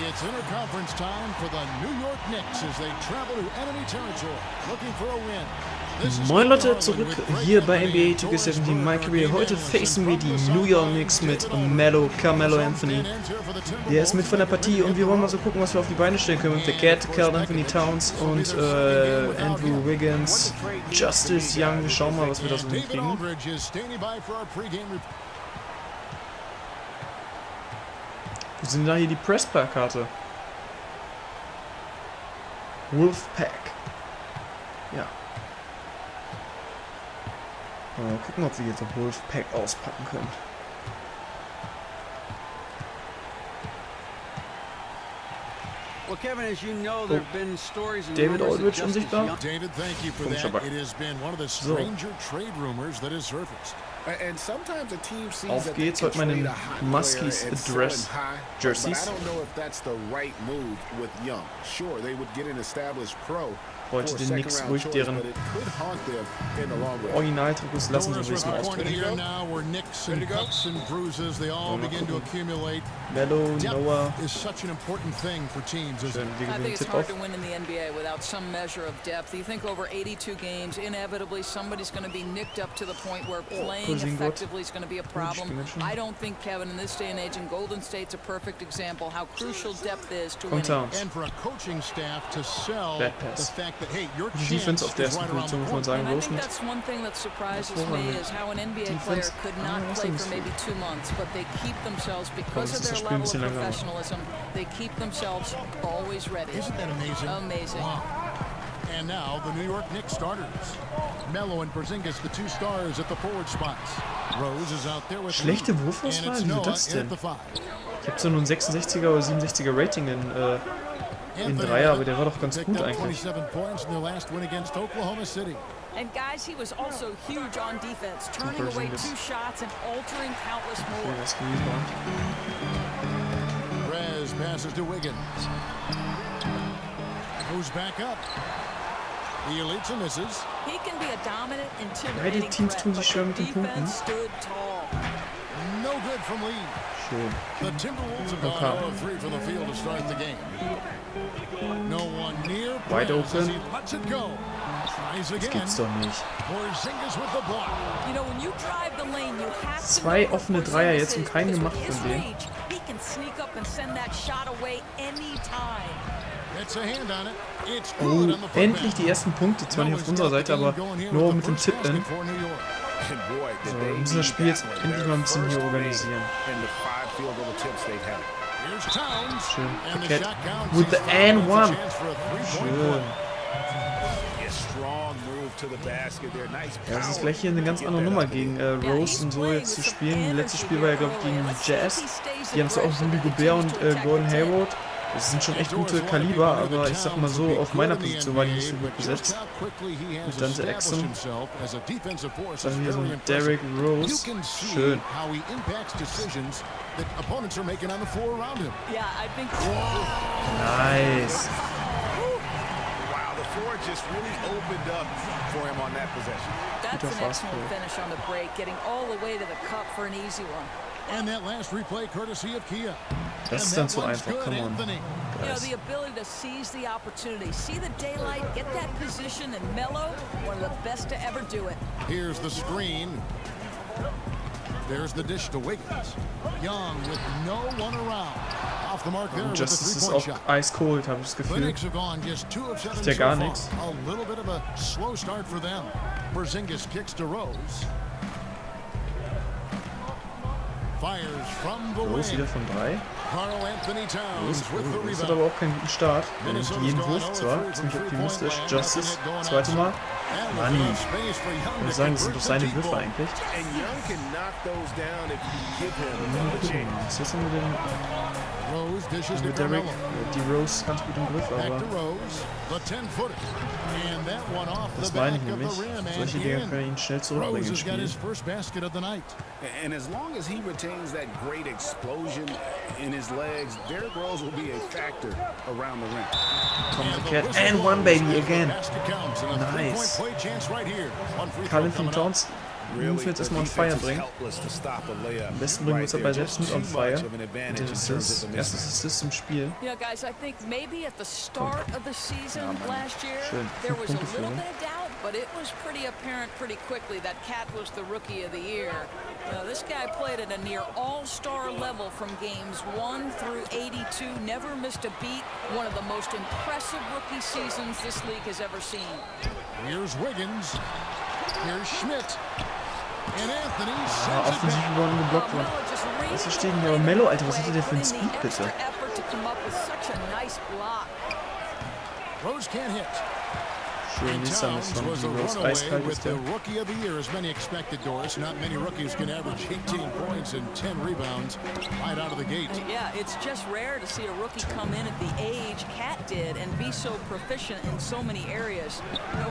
It's interconference time for the New York Knicks as they travel to enemy territory, looking for a win. Moin Leute, zurück hier bei NBA 2K17 My Career. Heute facen wir die New York Knicks mit Carmelo Anthony. Der ist mit von der Partie und wir wollen mal so gucken, was wir auf die Beine stellen können mit der Cat, Karl Anthony Towns und Andrew Wiggins, Justice Young. Wir schauen mal, was wir da so hinkriegen. Wo sind da hier die Pressplakate? Wolfpack. Ja. Mal gucken, ob wir jetzt ein Wolfpack auspacken können. Well, Kevin, as you know, there have been stories and David rumors Aldridge that Justice unsichtbar. Young... David, thank you for that. It has been one of the stranger trade rumors that has surfaced. And sometimes a team sees Auf geht's, heute meine Muskies Address Jerseys. I don't know if that's the right move with Young. Sure, they would get an established pro. Heute den Knicks ruhig deren Originaltrikots lassen, so wie es mal ausdrücken. Melo, Noah. Schön, wir gewinnen Tip-Off. Effectively is going to be a problem. I don't think, Kevin, in this day and age in Golden State's a perfect example how crucial depth is to winning. And for a coaching staff to sell Bad pass. the fact that, hey, your Defense auf der ersten Position, muss man sagen, And I los think mit. that's one thing that surprises me is how an NBA player could not play for maybe 2 months, but they keep themselves, because of their level of professionalism, they keep themselves always ready. Isn't that amazing? Amazing. Wow. And now the New York Knicks starters. Melo and Porzingis, the two stars at the forward spots. Rose is out there with Schlechte Wurfauswahl? Wie wird das denn? Ich habe so nur ein 66er oder 67er Rating in Dreier, aber der war doch ganz gut eigentlich. And guys, he was also huge on defense, turning away 2 shots and altering countless more. Rez passes to Wiggins. Goes back up. He elites and misses. He can be a dominant, Beide intimidating Teams tun threat, sich schwer but mit den Punkten. defense stood tall. No good from Lee. Schön. The Timberwolves have gone 0-3 from the field to start the game. No one near. Wide open. He lets it go. Tries Das again. gibt's doch nicht. Porzingis with the block. You know, when you drive the lane, you have to 2 know offene what Dreier Porzingis jetzt und is, keinen because gemacht with his von denen. reach, he can sneak up and send that shot away anytime. Gets a hand on it. It's good on the Endlich die ersten Punkte, zwar nicht auf unserer Seite, aber nur mit dem Tip-In. So, wir müssen das Spiel jetzt endlich mal ein bisschen hier organisieren. Schön. Paket. With the and one. Schön. Ja, das ist gleich hier eine ganz andere Nummer gegen Rose und so jetzt zu spielen. Letztes Spiel war ja, glaube ich, gegen Jazz. Die haben zwar auch Rudy Gobert und Gordon Hayward. Das sind schon echt gute Kaliber, aber ich sag mal so, auf meiner Position war die nicht so gut besetzt. Mit Dante Exum. Dann hier so ein Derrick Rose. Schön. Nice. That's an excellent finish on the break, getting all the way to the cup for an easy one. And that last replay courtesy of Kia. Das ist dann zu einfach, come on. You know, the ability to seize the opportunity, see the daylight, get that position, and Melo, one of the best to ever do it. Here's the screen. There's the dish to Wiggins. Young with no one around. Off the mark there with Justice the ist three-point auch shot. eiskalt, habe ich das The Gefühl. Knicks have gone just 2 of 7 Ist ja so gar far. nichts. A little bit of a slow start for them. Porzingis kicks to Rose. Fires from the Rose wieder wing. von 3. Carl Anthony Towns with the Das hat rebound. aber auch keinen guten Start. Er nimmt jeden Wurf zwar, ziemlich optimistisch. Justice, zweite Mal. Mann, ich muss sagen, das sind doch seine Würfe eigentlich. Was ist jetzt denn mit dem... Rose dishes to Mit Derrick? Carmelo. Die Rose ganz gut im Griff, Back aber... to Rose. The 10-footer. And that one off Das the meine back ich of nämlich. the rim Solche and Dinger in. können ihn schnell zurückbringen Rose ins has got Spiel. his first basket of the night. And as long as he retains that great explosion in his legs, Derrick Rose will be a factor around the rim. Kommt der Cat. And one, baby, again. Basket counts and a Nice. three-point play chance right here on free throw Carl Anthony coming up. Towns müssen wir jetzt erstmal on fire bringen. Am besten bringen wir uns dabei selbst mit on fire. Und das ist erstes Assist im Spiel. Yeah, guys, I think maybe at the start of the season last year, Schön. there was a 5 Punkte little Führung. bit of doubt, but it was pretty apparent pretty quickly that Cat was the Rookie of the Year. This guy played at a near all-star level from games 1 through 82, never missed a beat. One of the most impressive rookie seasons this league has ever seen. Here's Wiggins. Here's Schmidt. And Anthony Ah, sends it offensiv back. überall geblockt worden. Das verstehe ich nicht. Aber Mello, Alter, was hat der für einen Speed, bitte? Rose can't hit. Schön, And nächster Towns Miss von was a Rose. runaway Eiskalt with ist the der. Rookie of the Year, as many expected, Doris. Not many rookies can average 18 points and 10 rebounds right out of the gate. Yeah, it's just rare to see a rookie come in at the age Cat did and be so proficient in so many areas.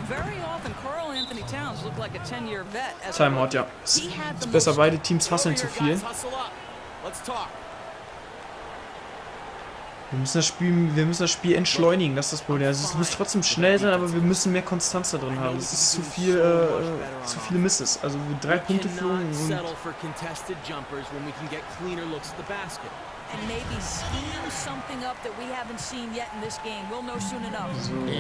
Very often Karl Anthony Towns looked like a 10-year vet. As a Timeout, ja. He had the Ist besser, most- beide Teams hasseln zu viel. Wir müssen das Spiel entschleunigen, das ist das Problem. Also es muss trotzdem schnell sein, aber wir müssen mehr Konstanz da drin haben. Es ist zu viele Misses. Also 3 Punkte Führung und settle for contested jumpers when we can get cleaner looks at the basket. And maybe scheme something up that we haven't seen yet in this game. We'll know soon enough.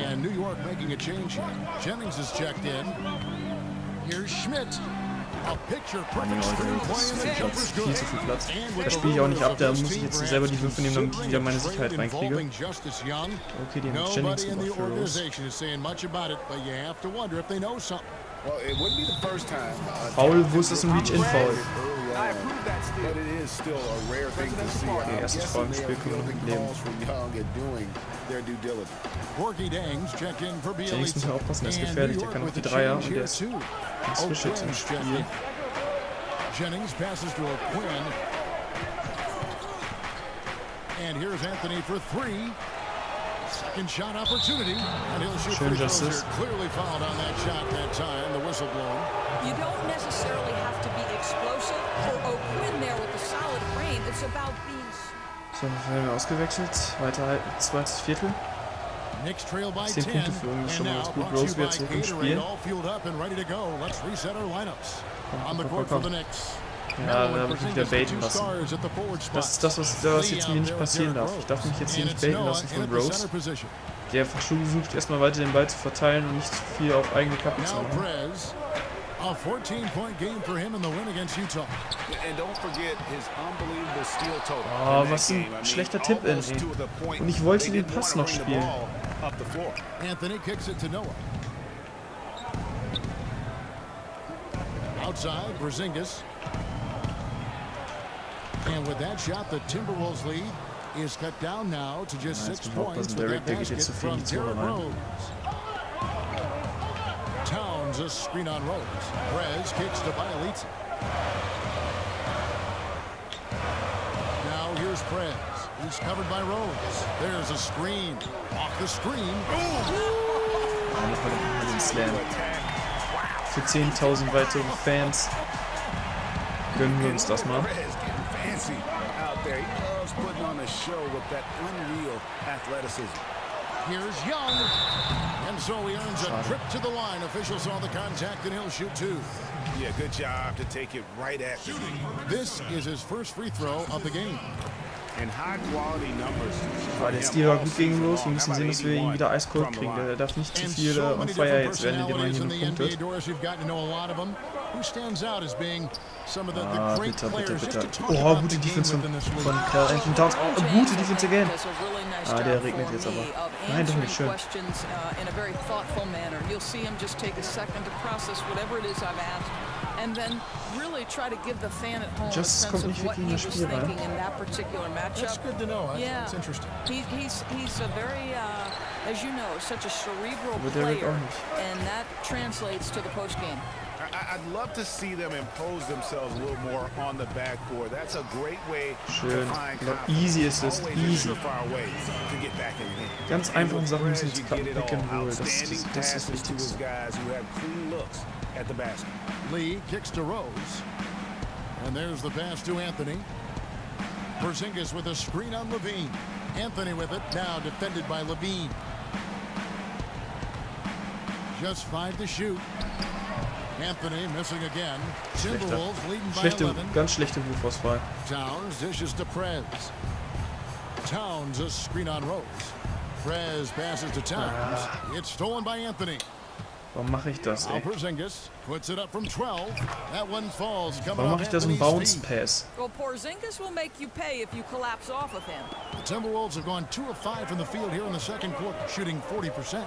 And New York making a change here. Jennings is checked in. Here's Schmidt. A picture-perfect screen play and the jumper's good. viel zu viel Platz. And with Da the spiele ich auch nicht ab, da rules muss of ich jetzt team selber die perhaps Würfe nehmen, damit ich wieder meine considering a Sicherheit trade reinkriege. involving Justice Young. Okay, die haben Jennings Nobody in the gemacht für Rose. organization is saying much about it, but you have to wonder if they know something. Well, it wouldn't be the first time. Foul, wo ist das ein Reach-In-Foul? But it is still a rare thing to see. Okay, erstes Foul im Spiel, können wir noch leben. Calls for Young and doing their due diligence. Porky Dangs checked in for Jennings muss Bielitsa. ja aufpassen, der ist And gefährlich, New der kann York auch die with a Dreier change und der here ist too. ganz frisch jetzt im Quinn's checked Spiel. in. Jennings passes to a Quinn. And here's Anthony for 3. Second shot opportunity. And he'll shoot Schön free throws Justice. here. Clearly fouled on that shot that time. The whistle blown. You don't necessarily have to be explosive or O'Quinn there with a solid frame. It's about being... So, wir werden ausgewechselt. Weiterhalten, zweites Viertel. Knicks trail by 10 10. Punkte Führung ist schon And mal now ganz gut. brought to you Rose by wieder zurück im Gatorade, Spiel. all fueled up and ready to go. Let's reset our lineups. On the court for Komm. the Knicks. Ja, da habe ich mich wieder baiten lassen. Das ist das, was jetzt mir nicht passieren darf. Ich darf mich jetzt hier nicht baiten lassen von Rose, der versucht erstmal weiter den Ball zu verteilen und nicht zu viel auf eigene Kappe zu Now machen. Prez, a 14-point game for him in the win against Utah. And don't forget his unbelievable steal total. Oh, was ein schlechter Tipp, ey. Und ich wollte den Pass noch spielen. Anthony kicks it to Noah. Outside, Porzingis. And with that shot, the Timberwolves lead is cut down now to just 6 points with that der geht jetzt basket zu viel in from die Zone Derrick rein. Rose. Towns a screen on Rose. Prez kicks to Bielitsa. Now here's Prez. He's covered by Rose. There's a screen. Off the screen. Ja, nochmal den Slam. Für 10.000 weitere Fans gönnen wir uns das mal. Perez getting fancy out there. He loves putting on a show with that unreal athleticism. Here's Young. And so he earns a trip to the line. Officials saw the contact and he'll shoot 2. Yeah, good job to take it right at the knee. This is his first free throw of the game. And high quality numbers. Der Stil war gut gegen Rose. Wir müssen sehen, dass wir ihn wieder eiskalt kriegen. Der darf nicht zu And viel so on many fire different jetzt werden, indem er personalities hier in nur the NBA, punktet. Doris. You've gotten to know a lot of them. Who stands out as being some of the Ah, great bitter, bitter, players just bitter. to talk Oh, about gute the game Defense within this league? von Karl Anthony Towns. Oh, gute Defense again. Does a really nice Ah, job der regnet for jetzt aber. me of Nein, doch nicht, answering schön. questions in a very thoughtful manner. You'll see him just take a second to process whatever it is I've asked, and then really try to give the fan at home a Just sense kommt of nicht what wirklich he in das was Spiel rein. thinking in that particular That's matchup. good to know. Yeah. That's interesting. He's a very, as you know, such a cerebral Aber der wirkt player, auch nicht. and that translates to the postgame. I'd love to see them impose themselves a little more on the backboard. That's a great way Schön. to find Noch confidence. easy ist es, Always a easy. surefire way to get back in the game. Ganz einfache Sachen müssen Perez, jetzt you klappen. get it Pick and all. Roll, das Outstanding ist das passes to his Wichtigste. guys who have clean looks at the basket. Lee kicks to Rose. And there's the pass to Anthony. Porzingis with a screen on Levine. Anthony with it, now defended by Levine. Just 5 to shoot. Anthony missing again. Schlechter. Timberwolves leading by 11. Ganz schlechte Wurfauswahl. Towns dishes to Prez. Towns a screen on Rose. Prez passes to Towns. It's stolen by Anthony. Warum mache ich das, ey? Porzingis puts it up from 12. That one falls. Warum mache ich da so einen Bounce Pass? Well, Porzingis will make you pay if you collapse off of him. The Timberwolves have gone 2 of 5 from the field here in the second quarter, shooting 40%.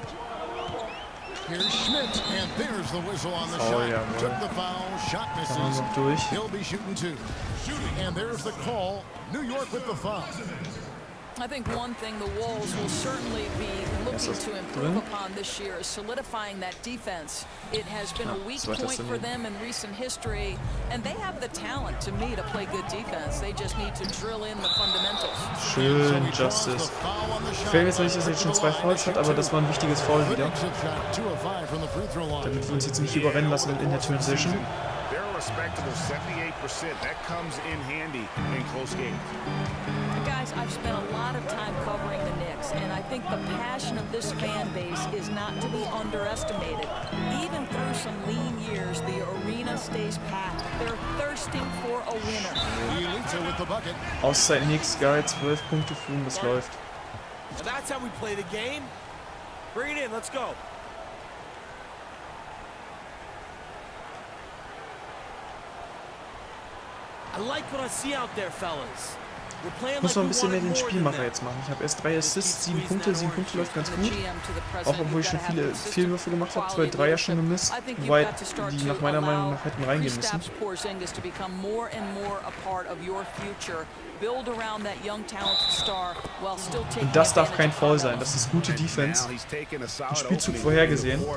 Here's Schmidt, and there's the whistle on the shot. Ja, Took the foul, shot kann man misses. noch durch. He'll be shooting 2. And there's the call. New York with the foul. I think one thing the Wolves will certainly be looking to improve upon this year is solidifying that defense. It has been a weak point for them in recent history, and they have the talent to me to play good defense. They just need to drill in the fundamentals. Schön, Justice. Gefällt mir jetzt nicht, dass er jetzt schon 2 Fouls hat, aber das war ein wichtiges Foul wieder. Damit wir uns jetzt nicht überrennen lassen in der Transition. Respectable 78%. That comes in handy in close games. Guys, I've spent a lot of time covering the Knicks, and I think the passion of this fan base is not to be underestimated. Even through some lean years, the arena stays packed. They're thirsting for a winner. Auszeit Knicks, geil, 12 Punkte führen, das läuft. That's how we play the game. Bring it in, let's go. I like what I see out there, fellas. Ich muss noch ein bisschen mehr den Spielmacher jetzt machen. Ich habe erst 3 Assists, 7 Punkte. 7 Punkte läuft ganz gut. Auch obwohl ich schon viele Fehlwürfe gemacht habe, 2 Dreier schon gemisst, wobei die nach meiner Meinung nach hätten reingehen müssen. Und das darf kein Foul sein. Das ist gute Defense. Ein Spielzug vorhergesehen. Und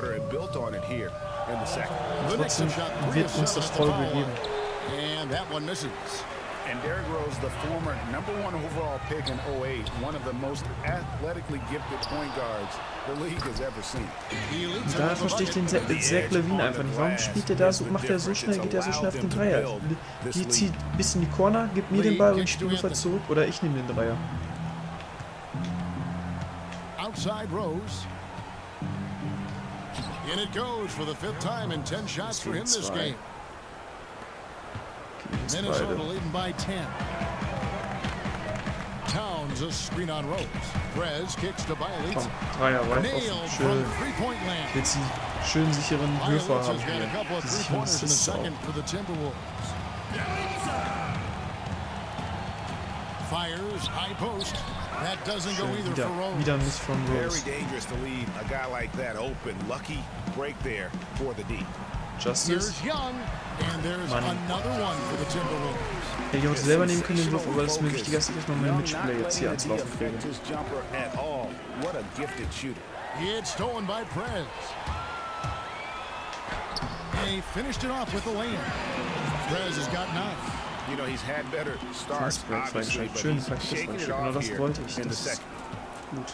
trotzdem wird uns das Foul gegeben. And Derrick Rose, the former #1 overall pick in 2008, one of the most athletically gifted point guards the league has ever seen. Und da verstehe ich den Zach LaVine einfach nicht. Warum spielt er da so, macht er so schnell, geht er so schnell auf den Dreier? Die zieht ein bisschen die Corner, gibt mir den Ball und ich spiele einfach zurück oder ich nehme den Dreier. Outside Rose. And it goes for the 5th time in 10 shots for him this game. Minnesota leading by 10. Towns a screen on Rose. Prez kicks to Bailey. Komm, Dreier weit offen. Schön. Jetzt die schön sicheren Würfer haben hier. Die sicheren Assists auch. Fires high post. That doesn't go either for Rose. Wieder ein Miss von Rose. Very dangerous to leave a guy like that open. Lucky break there for the D. Justice. Mann. Ich hätte selber nehmen können den Wurf, aber das ist mir wichtiger, dass ich erstmal meinen Mitspieler jetzt hier ans Laufen kriege. It's stolen by Prez. He finished it off with the lane. Prez has got 9. You know, he's had better starts, obviously, but schön he's shaken it genau off das here wollte ich. in the Das ist second. gut.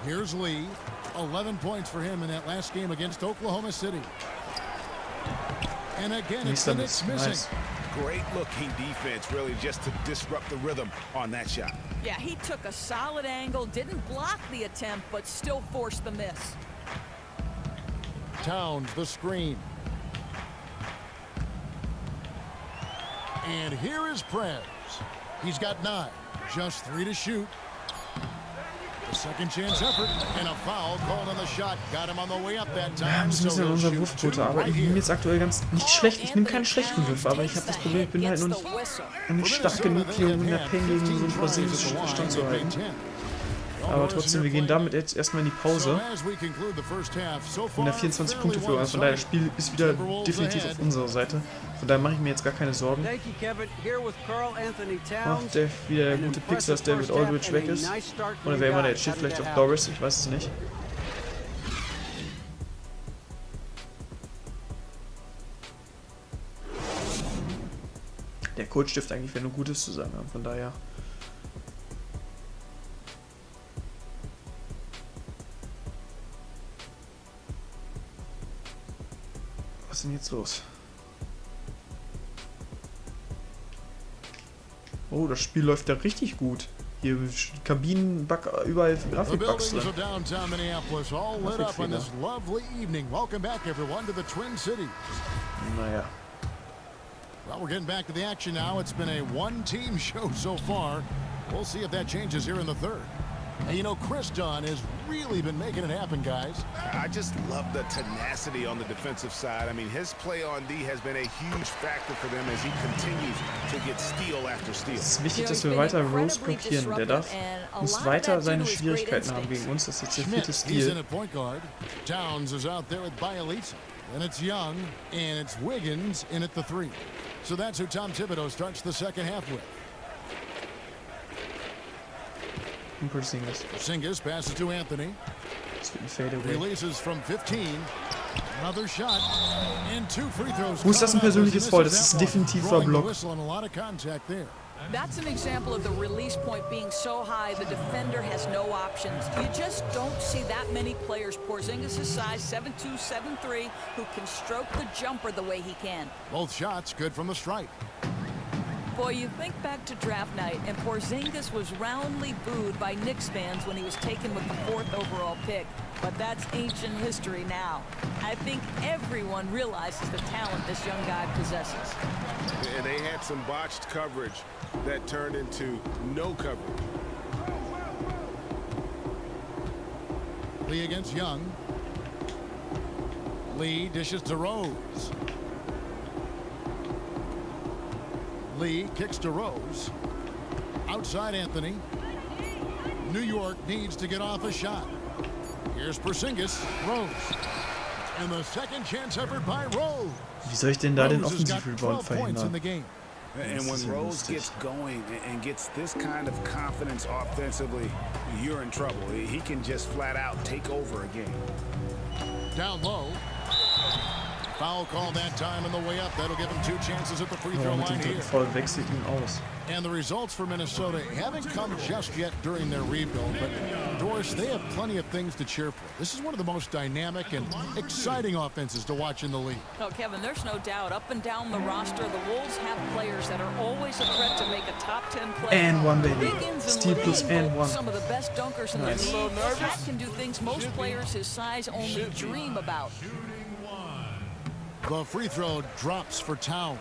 Here's Lee. 11 points for him in that last game against Oklahoma City. And again, it's the Knicks missing. Nice. Great looking defense, really, just to disrupt the rhythm on that shot. Yeah, he took a solid angle, didn't block the attempt, but still forced the miss. Towns, the screen. And here is Prez. He's got 9, just 3 to shoot. The second chance effort and a foul called on the shot. Got him on the way up that time. Wir haben so ein bisschen an unserer Wurfquote, aber ich nehme jetzt aktuell nicht schlecht. Ich nehme keine schlechten Würfe, aber ich habe das Problem, ich bin halt noch nicht stark genug, hier um in der Pain gegen so einen Porzingis standzuhalten. Aber trotzdem, wir gehen damit jetzt erstmal in die Pause. In der 24 Punkte Führung. Also von daher, das Spiel ist wieder definitiv auf unserer Seite. Von daher mache ich mir jetzt gar keine Sorgen. Macht der wieder der gute Pixel, dass David Aldridge weg ist. Oder wer immer der jetzt steht, vielleicht auch Doris, ich weiß es nicht. Der Coach dürfte eigentlich nur Gutes zu sagen haben, von daher. Was ist denn jetzt los? Oh, das Spiel läuft ja richtig gut. Hier Kabinen, überall The Grafikbugs buildings drin. of downtown Minneapolis all lit up on Grafikfehler. this lovely evening. Welcome back, everyone, to the Twin Cities. Naja. Well, we're getting back to the action now. It's been a one-team show so far. We'll see if that changes here in the third. And you know, Chris Dunn has really been making it happen, guys. I just love the tenacity on the defensive side. I mean, his play on D has been a huge factor for them as he continues to get steal after steal. Es ist wichtig, dass wir weiter Rose blockieren. Der muss weiter seine Schwierigkeiten haben gegen uns. Das ist jetzt der vierte Schmidt, he's in Stil. at point guard. Towns is out there with Bielitsa. And it's Young, and it's Wiggins in at the three. So that's who Tom Thibodeau starts the second half with. Porzingis passes to Anthony. Das wird ein Fadeaway. Releases from 15. Another shot. And two free throws. Wo ist das ein persönliches Foul? Das ist definitiv ein Block. That's an example of the release point being so high the defender has no options. You just don't see that many players Porzingis' size, 7'2", 7'3", who can stroke the jumper the way he can. Both shots good from the stripe. Boy, you think back to draft night, and Porzingis was roundly booed by Knicks fans when he was taken with the 4th overall pick. But that's ancient history now. I think everyone realizes the talent this young guy possesses. And they had some botched coverage that turned into no coverage. Lee against Young. Lee dishes to Rose. Lee kicks to Rose. Outside Anthony. New York needs to get off a shot. Here's Porzingis. Rose. And the second chance effort by Rose. Wie soll ich denn da den Rose has got Offensiv-Rebound 12 points in the verhindern? game. And when Rose gets going and gets this kind of confidence offensively, you're in trouble. He can just flat out take over a game. Down low. Foul call that time on the way up. That'll give him 2 chances at the free throw Aber mit line dem here. dritten Foul wechselt ihn aus. And the results for Minnesota haven't come just yet during their rebuild, but Doris, they have plenty of things to cheer for. This is one of the most dynamic and exciting offenses to watch in the league. Oh, Kevin, there's no doubt. Up and down the roster, the Wolves have players that are always a threat to make a top 10 play. And one, baby. Wiggins and Steal plus Levine, and one. some of the best dunkers in Nice. the league. Cat can do things most players his size only dream about. The free throw drops for Towns.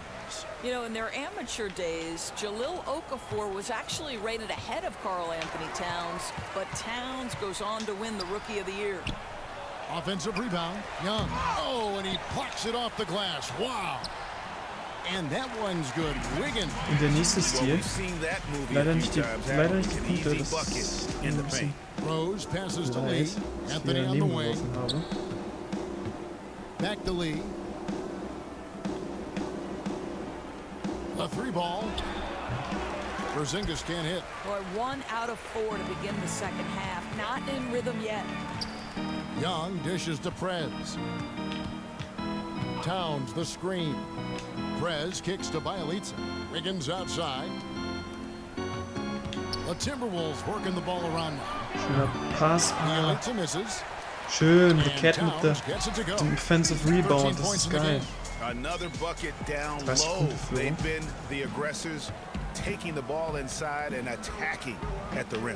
You know, in their amateur days, Jahlil Okafor was actually rated ahead of Karl Anthony Towns, but Towns goes on to win the Rookie of the Year. Offensive rebound, Young. Oh, and he plucks it off the glass. Wow. And that one's good. Wiggins. Und der nächste Well, Stil. we've seen that movie Leider a nicht few die, times. leider nicht die An Punkte. easy Das bucket ist in ein the bisschen paint. Rose passes to Lee. leid, dass ich Anthony wieder on the daneben wing. geworfen habe. Back to Lee. A 3-ball. Porzingis can't hit. Boy, 1 out of 4 to begin the second half. Not in rhythm yet. Young dishes to Prez. Towns the screen. Prez kicks to Bielitsa. Wiggins outside. The Timberwolves working the ball around now. Schöner Pass. Ah, Bielitsa misses. schön. The And Cat mit Towns gets it to go. dem Offensive Rebound. Das ist geil. Another bucket down 30 low. Punkte Führung. They've been the aggressors, taking the ball inside and attacking at the rim.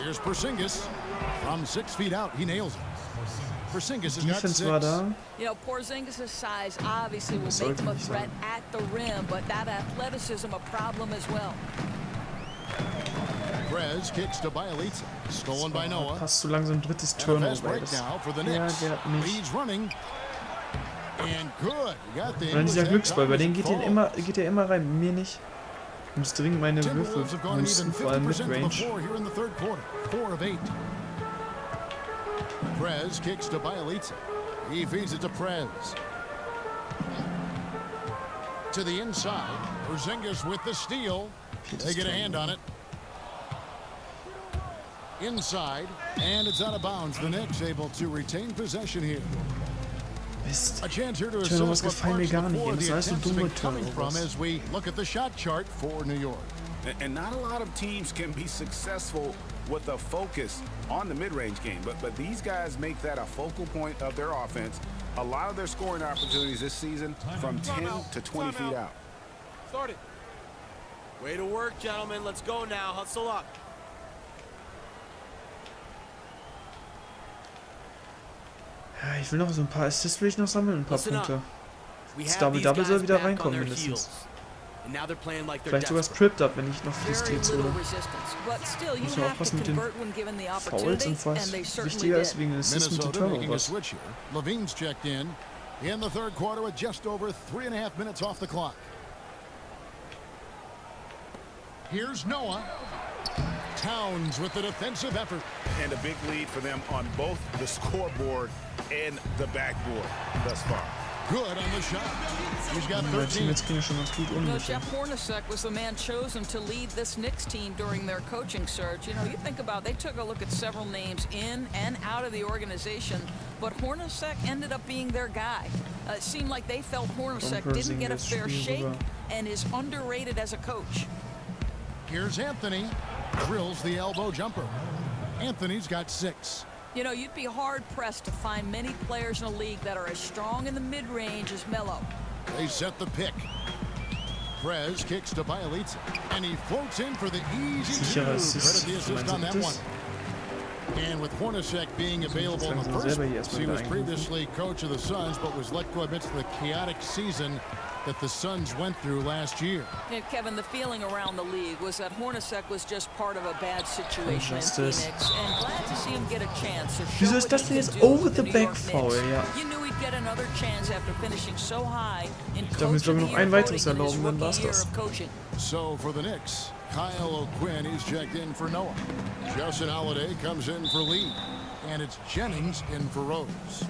Here's Porzingis. From 6 feet out, he nails it. Porzingis has got Defense 6. war da. You know, Porzingis' size obviously will Sollte make him a nicht threat sein. at the rim, but that athleticism a problem as well. Prez kicks to Bielitsa. Stolen by Noah. Passt so langsam drittes And a fast Turnover. break Das, now for the ja, Knicks. der hat mich. Leads running. And good. You got the Und dann dieser Glücksball, bei denen English geht der immer rein. Mir nicht. Ich muss dringend meine Würfel Timberwolves have gone an even boosten, vor allem 50% from the Midrange. floor here in the third quarter. 4 of 8. Prez kicks to Bielitsa. He feeds it to Prez. To the inside. Porzingis with the steal. They get a hand on it. Inside. And it's out of bounds. The Knicks able to retain possession here. Mist. A chance here to Turnovers assess what gefallen mir parts gar of the nicht. floor Das the heißt so attempts have dumme been coming from Turnovers. as we look at the shot chart for New York. And not a lot of teams can be successful with a focus on the mid-range game, but these guys make that a focal point of their offense. A lot of their scoring opportunities this season from 10 to 20 feet out. Start it. Way to work, gentlemen. Let's go now. Hustle up. Ja, ich will noch so ein paar Assists will ich noch sammeln, ein paar Listen up. Punkte. We Das have these Double-Double soll guys wieder back on reinkommen their mindestens. heels. And now they're playing like they're Vielleicht sogar desperate. Stripped Up, wenn ich noch viele Very Steals little hole. resistance, but still you Muss man have to aufpassen mit den convert when given the Fouls opportunity, und was and they certainly wichtiger ist did. wegen den Assists mit den Minnesota making a Turnovers. switch here. Levine's checked in the third quarter with just over 3.5 minutes off the clock. Here's Noah. Towns with the defensive effort. And a big lead for them on both the scoreboard and the backboard thus far. Good on the shot. He's got Mein 13. Teammates gehen ja schon ganz gut um. You know, mit dem. Jeff Hornacek was the man chosen to lead this Knicks team during their coaching search. You know, you think about they took a look at several names in and out of the organization, but Hornacek ended up being their guy. It seemed like they felt Hornacek didn't get a fair shake and is underrated as a coach. Here's Anthony. Drills the elbow jumper. Anthony's got 6. You know, you'd be hard-pressed to find many players in a league that are as strong in the mid-range as Melo. They set the pick. Prez kicks to Bielitsa, and he floats in for the easy Sicherer two. Assist. Credit the assist on that one. And with Hornacek being available in the first place, he was previously coach of the Suns, but was let go amidst the chaotic season that the Suns went through last year. And Kevin, the feeling around the league was that Hornacek was just part of a bad situation in Justice. Phoenix, and glad to see him get a chance. To show Wieso ist what das he denn can jetzt do over with the New back York foul, Knicks. ja. You knew he'd get another chance after finishing so high in darf mir, glaub ich, noch ein weiteres voting in his erlauben, dann war's rookie year das. of coaching. So for the Knicks, Kyle O'Quinn, he's checked in for Noah. Justin Holiday comes in for Lee. And it's Jennings in for Rose.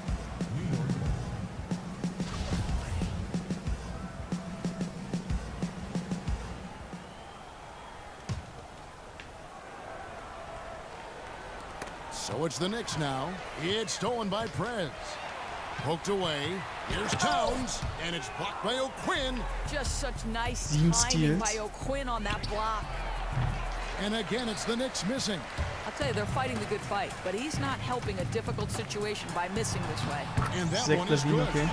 So it's the Knicks now. It's stolen by Prez. Poked away. Here's Towns, and it's blocked by O'Quinn. Just such nice 7 timing by steals. O'Quinn on that block. And again, it's the Knicks missing. I'll tell you, they're fighting the good fight, but he's not helping a difficult situation by missing this way. And that Zach one is Levine, good. okay.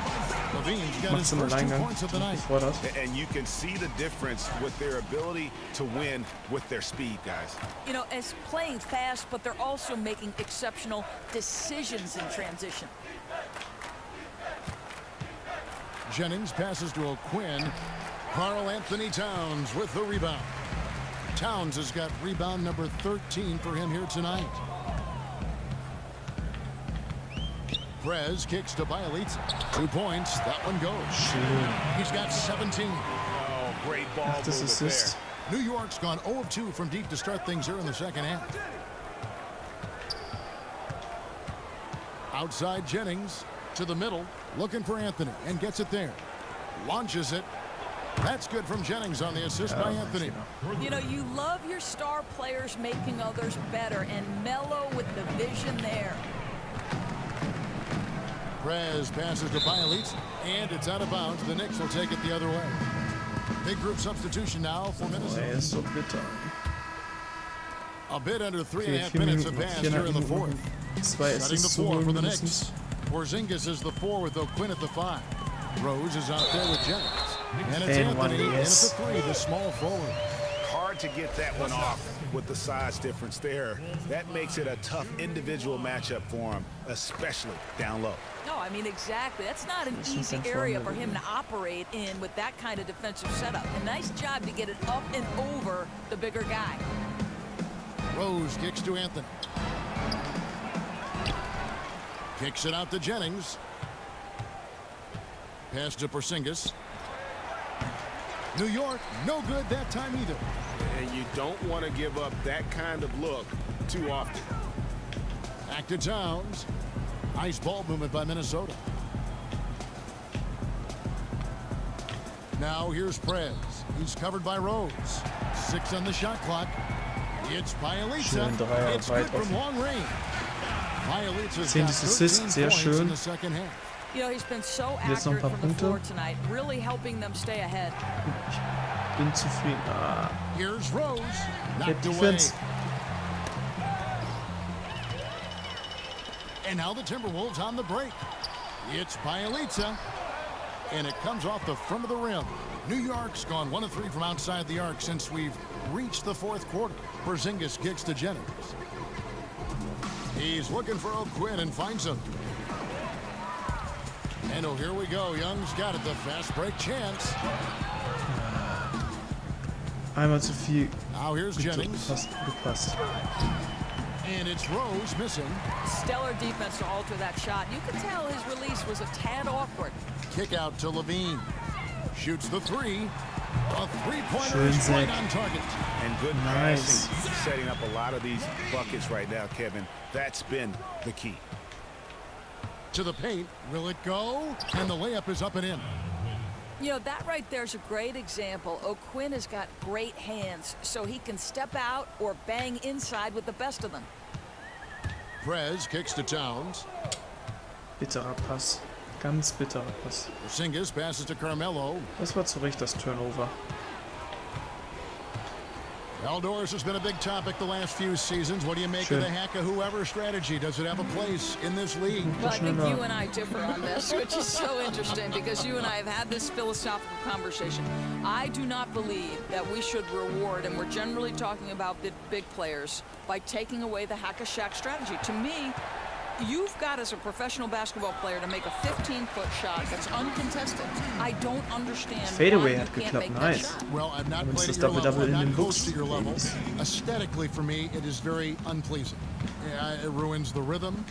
Levine's got Macht his zum first 2 Alleingang. points of the night. Gefordert. And you can see the difference with their ability to win with their speed, guys. You know, it's playing fast, but they're also making exceptional decisions in transition. Jennings passes to O'Quinn. Karl Anthony Towns with the rebound. Towns has got rebound number 13 for him here tonight. Prez kicks to Bielitsa. 2 points. That one goes. Schön. He's got 17. Oh, great ball Ach, das movement Assist. there. New York's gone 0 of 2 from deep to start things here in the second half. Outside Jennings to the middle, looking for Anthony, and gets it there. Launches it. That's good from Jennings on the assist by Anthony. You know, you love your star players making others better, and Melo with the vision there. Prez passes to Bielitsa, and it's out of bounds. The Knicks will take it the other way. Big group substitution now for Oh, Minnesota. ey, ist so bitter. A bit under 3.5 Okay, 4 minutes have Minuten, passed here in the 4,5 fourth. Minuten. 2 Setting the Assists zu 4 holen for the mindestens. Knicks. Porzingis is the 4 with O'Quinn at the 5. Rose is out there with Jennings. And it's And one, Anthony in at the yes. 3, the small forward. Hard to get that one off with the size difference there. That makes it a tough individual matchup for him, especially down low. No, I mean, exactly. That's not an This is easy control area of for the him game. to operate in with that kind of defensive setup. A nice job to get it up and over the bigger guy. Rose kicks to Anthony. Kicks it out to Jennings. Pass to Porzingis. New York, no good that time either. And you don't want to give up that kind of look too often. Back to Towns. Nice ball movement by Minnesota. Now here's Prez. He's covered by Rose. 6 on the shot clock. It's Bielitsa. Schön, Dreier, It's weit good from offen. long range. Bielitsa's 10. got Assist, 13 sehr points schön. in the second half. You know, he's been so Jetzt noch ein accurate paar from the Punkte. floor tonight, really helping them stay ahead. Bin zufrieden. Ah, Here's Rose. der Knocked away. Defense. And now the Timberwolves on the break. It's Bielitsa. and it comes off the front of the rim. New York's gone 1 of 3 from outside the arc since we've reached the fourth quarter. Porzingis kicks to Jennings. He's looking for O'Quinn and finds him. And oh, here we go. Young's got it. The fast break chance. Einmal zu viel Now here's Jennings. gepasst. And it's Rose missing. Stellar defense to alter that shot. You could tell his release was a tad awkward. Kick out to Levine. Shoots the 3. A three-pointer Schön is right Sack. on target. And good Nice. passing, setting up a lot of these buckets right now, Kevin. That's been the key. To the paint. Will it go? And the layup is up and in. You know, that right there's a great example. O'Quinn has got great hands, so he can step out or bang inside with the best of them. Prez kicks to Towns. Bitterer Pass. Ganz bitterer Pass. Porzingis passes to Carmelo. Das war zu Recht das Turnover. Outdoors has been a big topic the last few seasons. What do you make of the hack of whoever strategy? Does it have a place in this league? Well, I think you and I differ on this, which is so interesting because you and I have had this philosophical conversation. I do not believe that we should reward, and we're generally talking about the big players, by taking away the hack-a-shack strategy. To me, you've got, as a professional basketball player, to make a 15-foot shot that's uncontested. I don't understand Fadeaway why hat you can't geklappt, make that nice. shot. Well, I've not Aber played ist at das your level. Double-Double I'm in not den close Books? to your level. Aesthetically, for me, it is very unpleasing. Yeah, it ruins the rhythm.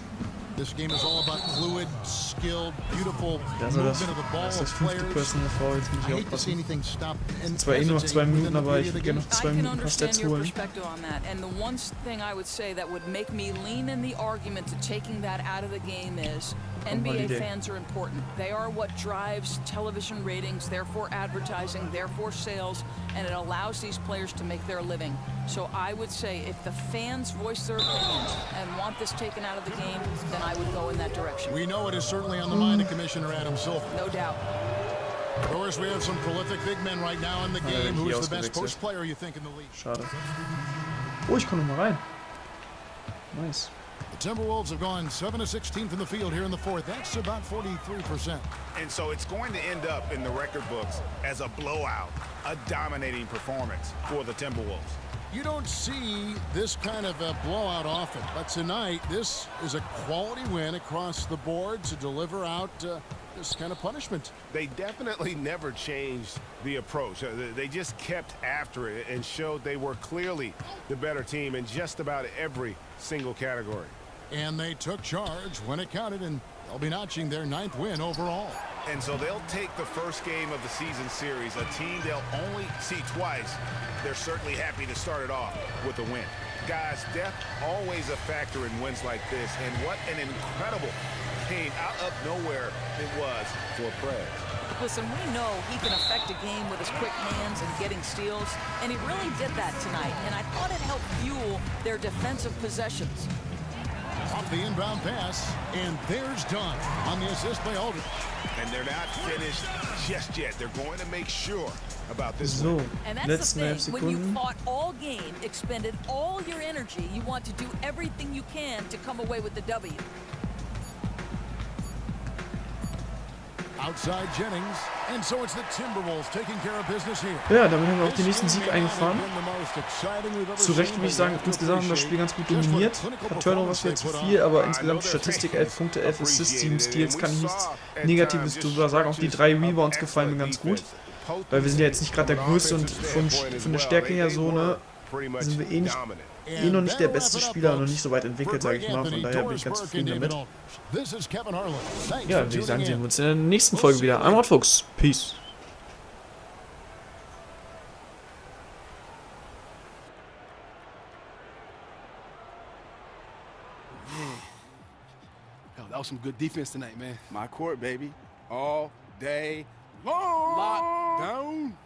This game is all about fluid, skilled, beautiful Das war movement of the ball das of 5. players. Personal Foul, jetzt muss I ich hate to see aufpassen. anything stop and Zwar nur noch 2 hesitate Minuten, within the aber ich beauty of würde the gerne game. noch I 2 can Minuten understand Stats your holen. perspective on that, and the one thing I would say that would make me lean in the argument to taking that out of the game is NBA Idee. fans are important. They are what drives television ratings, therefore advertising, therefore sales, and it allows these players to make their living. So I would say if the fans voice their opinions and want this taken out of the game, then I would go in that direction. We know it is certainly on the mind of Commissioner Adam Silver. No doubt. Of course, we have some prolific big men right now in the game. hier Who's the best ausgewechselt. post player you think in the league? Schade. Oh, ich komme noch mal rein. Nice. The Timberwolves have gone 7 of 16 from the field here in the fourth. That's about 43%. And so it's going to end up in the record books as a blowout, a dominating performance for the Timberwolves. You don't see this kind of a blowout often, but tonight this is a quality win across the board to deliver out this kind of punishment. They definitely never changed the approach. They just kept after it and showed they were clearly the better team in just about every single category. And they took charge when it counted, and they'll be notching their 9th win overall. And so they'll take the first game of the season series, a team they'll only see twice. They're certainly happy to start it off with a win. Guys, death always a factor in wins like this, and what an incredible game out of nowhere it was for Prez. Listen, we know he can affect a game with his quick hands and getting steals, and he really did that tonight, and I thought it helped fuel their defensive possessions. Off the inbound pass, and there's Dunn on the assist by Aldridge. And they're not finished just yet. They're going to make sure about this So, win. And that's letzten the 11 thing, when you Sekunden. fought all game, expended all your energy, you want to do everything you can to come away with the W. Outside Jennings, and so it's the Timberwolves taking care of business here. Ja, damit haben wir auch den nächsten Sieg eingefahren. Zu Recht würde ich sagen, insgesamt haben wir das Spiel ganz gut dominiert. Ein paar Turnovers wäre zu viel, aber insgesamt Statistik 11 Punkte, 11 Assists, 7 Steals, kann ich nichts Negatives drüber sagen. Auch die 3 Rebounds gefallen mir ganz gut. Weil wir sind ja jetzt nicht gerade der Größte und von der Stärke her so, ne, sind wir noch nicht der beste Spieler und noch nicht so weit entwickelt, sage ich mal. Von daher bin ich ganz zufrieden damit. Ja, wie sagen, sehen wir uns in der nächsten Folge wieder. I'm out, folks. Peace. That was some good defense tonight, man. My court, baby. All day long. Locked down.